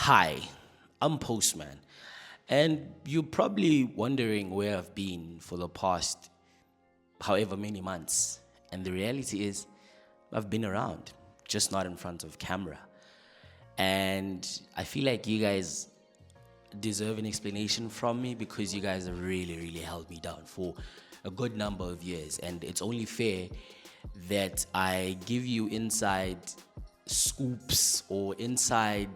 Hi, I'm Postman, and you're probably wondering where I've been for the past however many months. And the reality is, I've been around, just not in front of camera. And I feel like you guys deserve an explanation from me because you guys have really held me down for a good number of years. And it's only fair that I give you inside scoops or inside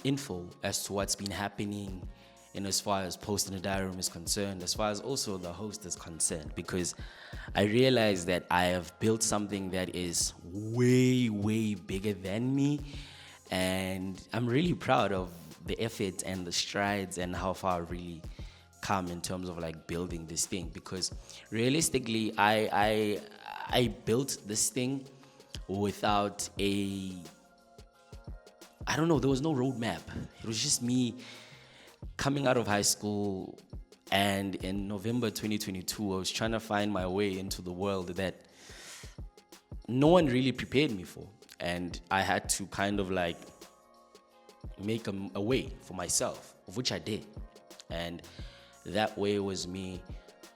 info as to what's been happening in as far as Post in the Diary Room is concerned, as far as also the host is concerned, because I realize that I have built something that is way bigger than me, and I'm really proud of the effort and the strides and how far I've really come in terms of like building this thing. Because realistically, I built this thing without I don't know, there was no roadmap. It was just me coming out of high school, and in November 2022, I was trying to find my way into the world that no one really prepared me for. And I had to kind of like make a way for myself, of which I did. And that way was me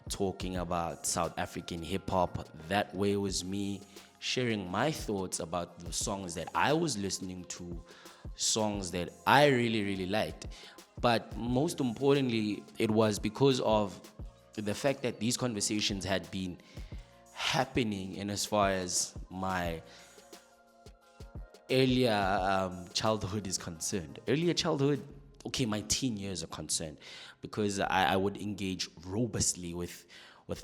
talking about South African hip hop. That way was me sharing my thoughts about the songs that I was listening to, songs that I really liked. But most importantly, it was because of the fact that these conversations had been happening in as far as my earlier childhood is concerned. Earlier childhood, okay, my teen years are concerned, because I would engage robustly with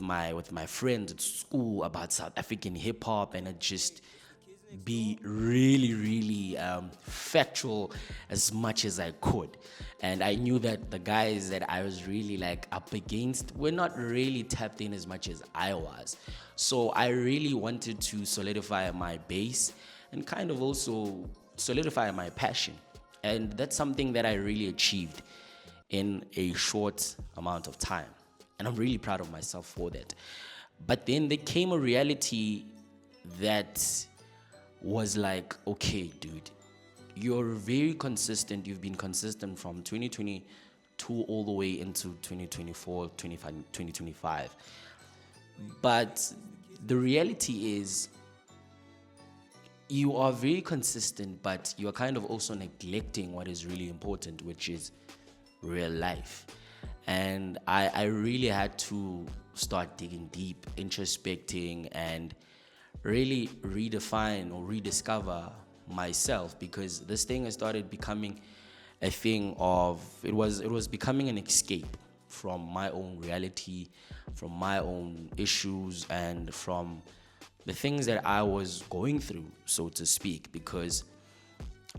my friends at school about South African hip hop, and it just be really factual as much as I could. And I knew that the guys that I was really like up against were not really tapped in as much as I was. So I really wanted to solidify my base and kind of also solidify my passion. And that's something that I really achieved in a short amount of time. And I'm really proud of myself for that. But then there came a reality that was like, okay, dude, you're very consistent. You've been consistent from 2022 all the way into 2024, 2025. But the reality is, you are very consistent, but you're kind of also neglecting what is really important, which is real life. And I really had to start digging deep, introspecting, and really redefine or rediscover myself, because this thing has started becoming a thing of, it was becoming an escape from my own reality, from my own issues, and from the things that I was going through, so to speak, because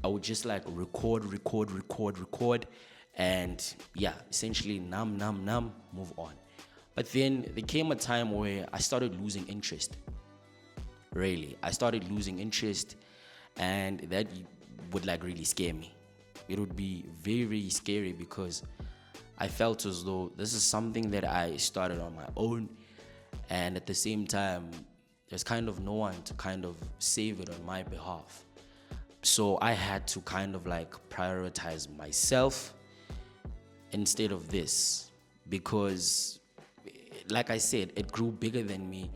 I would just like record, and yeah, essentially numb, move on. But then there came a time where I started losing interest. Really, I started losing interest, and that would like really scare me. It would be very scary, because I felt as though this is something that I started on my own, and at the same time, there's kind of no one to kind of save it on my behalf. So I had to kind of like prioritize myself instead of this, because like I said, it grew bigger than me.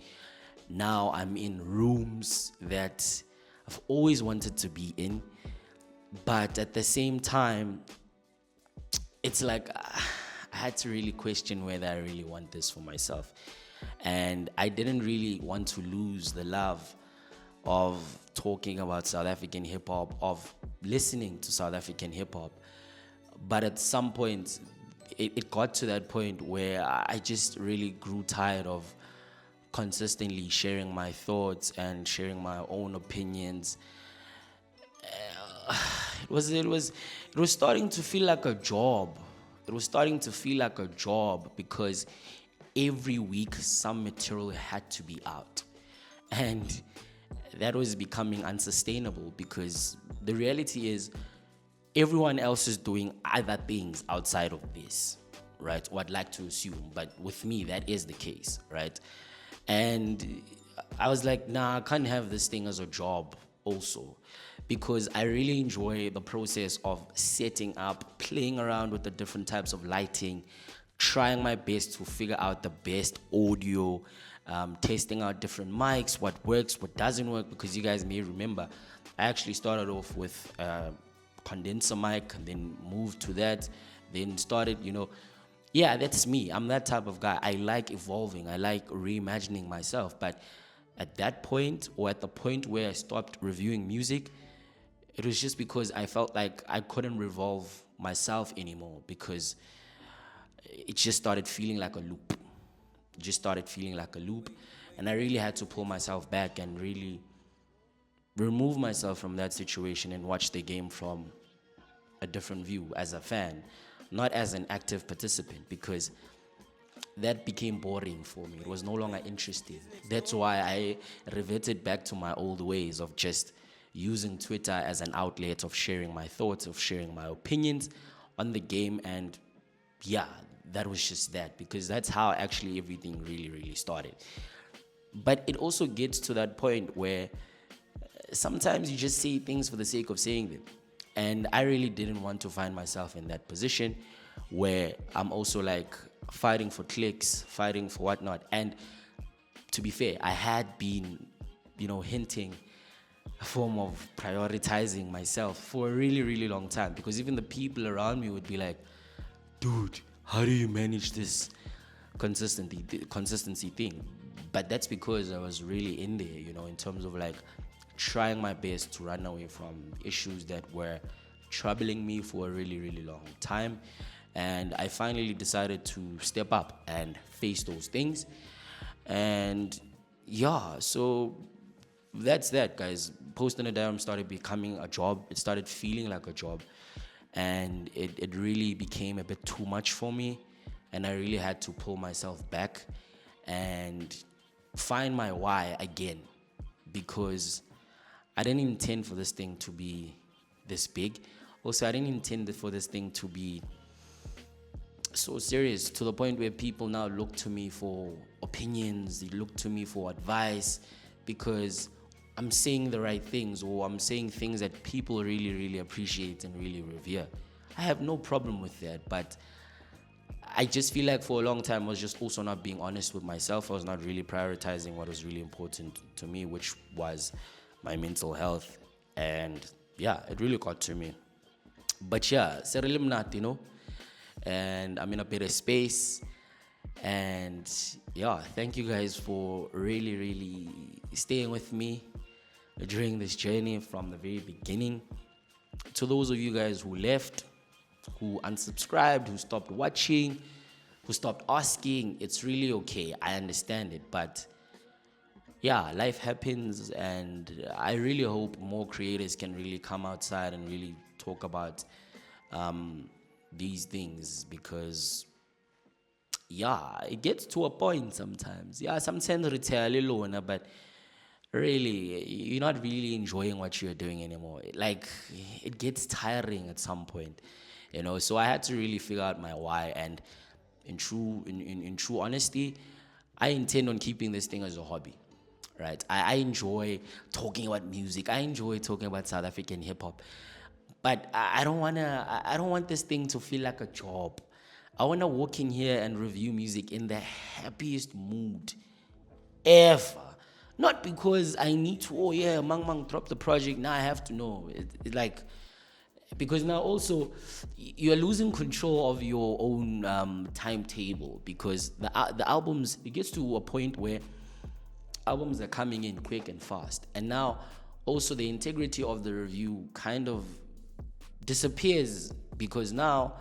Now I'm in rooms that I've always wanted to be in, but at the same time, it's like I had to really question whether I really want this for myself. And I didn't really want to lose the love of talking about South African hip hop, of listening to South African hip hop. But at some point, it got to that point where I just really grew tired of consistently sharing my thoughts and sharing my own opinions. It was starting to feel like a job. It was starting to feel like a job, because every week some material had to be out, and that was becoming unsustainable, because the reality is everyone else is doing other things outside of this, right? Or I'd like to assume, but with me that is the case, right? And I was like, nah, I can't have this thing as a job also, because I really enjoy the process of setting up, playing around with the different types of lighting, trying my best to figure out the best audio, testing out different mics, what works, what doesn't work. Because you guys may remember, I actually started off with condenser mic and then moved to that, then started, yeah, that's me. I'm that type of guy. I like evolving. I like reimagining myself. But at that point, or at the point where I stopped reviewing music, it was just because I felt like I couldn't revolve myself anymore, because it just started feeling like a loop. It just started feeling like a loop. And I really had to pull myself back and really remove myself from that situation and watch the game from a different view as a fan, not as an active participant, because that became boring for me. It was no longer interesting. That's why I reverted back to my old ways of just using Twitter as an outlet of sharing my thoughts, of sharing my opinions on the game. And yeah, that was just that, because that's how actually everything really, really started. But it also gets to that point where sometimes you just say things for the sake of saying them. And I really didn't want to find myself in that position where I'm also like fighting for clicks, fighting for whatnot. And to be fair, I had been, hinting a form of prioritizing myself for a really, really long time, because even the people around me would be like, dude, how do you manage this consistency thing? But that's because I was really in there, in terms of like trying my best to run away from issues that were troubling me for a really, really long time. And I finally decided to step up and face those things. And yeah, so that's that, guys. Posting a diary started becoming a job. It started feeling like a job. And it really became a bit too much for me. And I really had to pull myself back and find my why again, because I didn't intend for this thing to be this big. Also, I didn't intend for this thing to be so serious to the point where people now look to me for opinions, they look to me for advice, because I'm saying the right things, or I'm saying things that people really, really appreciate and really revere. I have no problem with that, but I just feel like for a long time I was just also not being honest with myself. I was not really prioritizing what was really important to me, which was my mental health. And yeah, it really got to me. But yeah, Serilimnat, and I'm in a better space. And yeah, thank you guys for really, really staying with me during this journey from the very beginning. To those of you guys who left, who unsubscribed, who stopped watching, who stopped asking, it's really okay. I understand it. But yeah, life happens, and I really hope more creators can really come outside and really talk about these things, because yeah, it gets to a point sometimes. Yeah, sometimes retire alone, but really, you're not really enjoying what you're doing anymore. Like, it gets tiring at some point, So I had to really figure out my why, and in true honesty, I intend on keeping this thing as a hobby. Right, I enjoy talking about music. I enjoy talking about South African hip hop, but I don't want this thing to feel like a job. I wanna walk in here and review music in the happiest mood ever. Not because I need to. Oh yeah, Mang drop the project. Now I have to know. It like, because now also you're losing control of your own timetable, because the albums, it gets to a point where albums are coming in quick and fast, and now also the integrity of the review kind of disappears, because now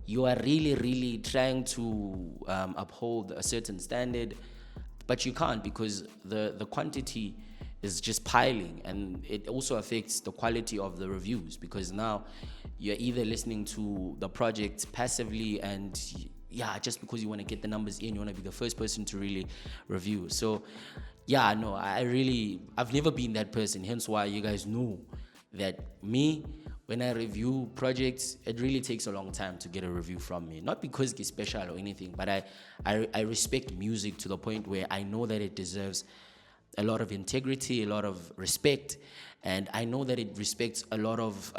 you are really, really trying to uphold a certain standard, but you can't, because the quantity is just piling, and it also affects the quality of the reviews, because now you're either listening to the project passively, and yeah, just because you want to get the numbers in, you want to be the first person to really review. So yeah, no, I've never been that person, hence why you guys know that me, when I review projects, it really takes a long time to get a review from me. Not because it's special or anything, but I respect music to the point where I know that it deserves a lot of integrity, a lot of respect, And I know that it respects a lot of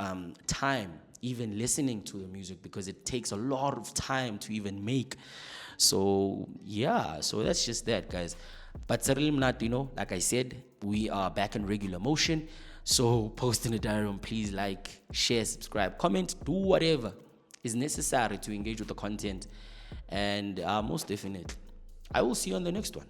time, even listening to the music, because it takes a lot of time to even make. So yeah, so that's just that, guys. But certainly not, like I said, we are back in regular motion. So post in the diary room, please like, share, subscribe, comment, do whatever is necessary to engage with the content. And most definitely, I will see you on the next one.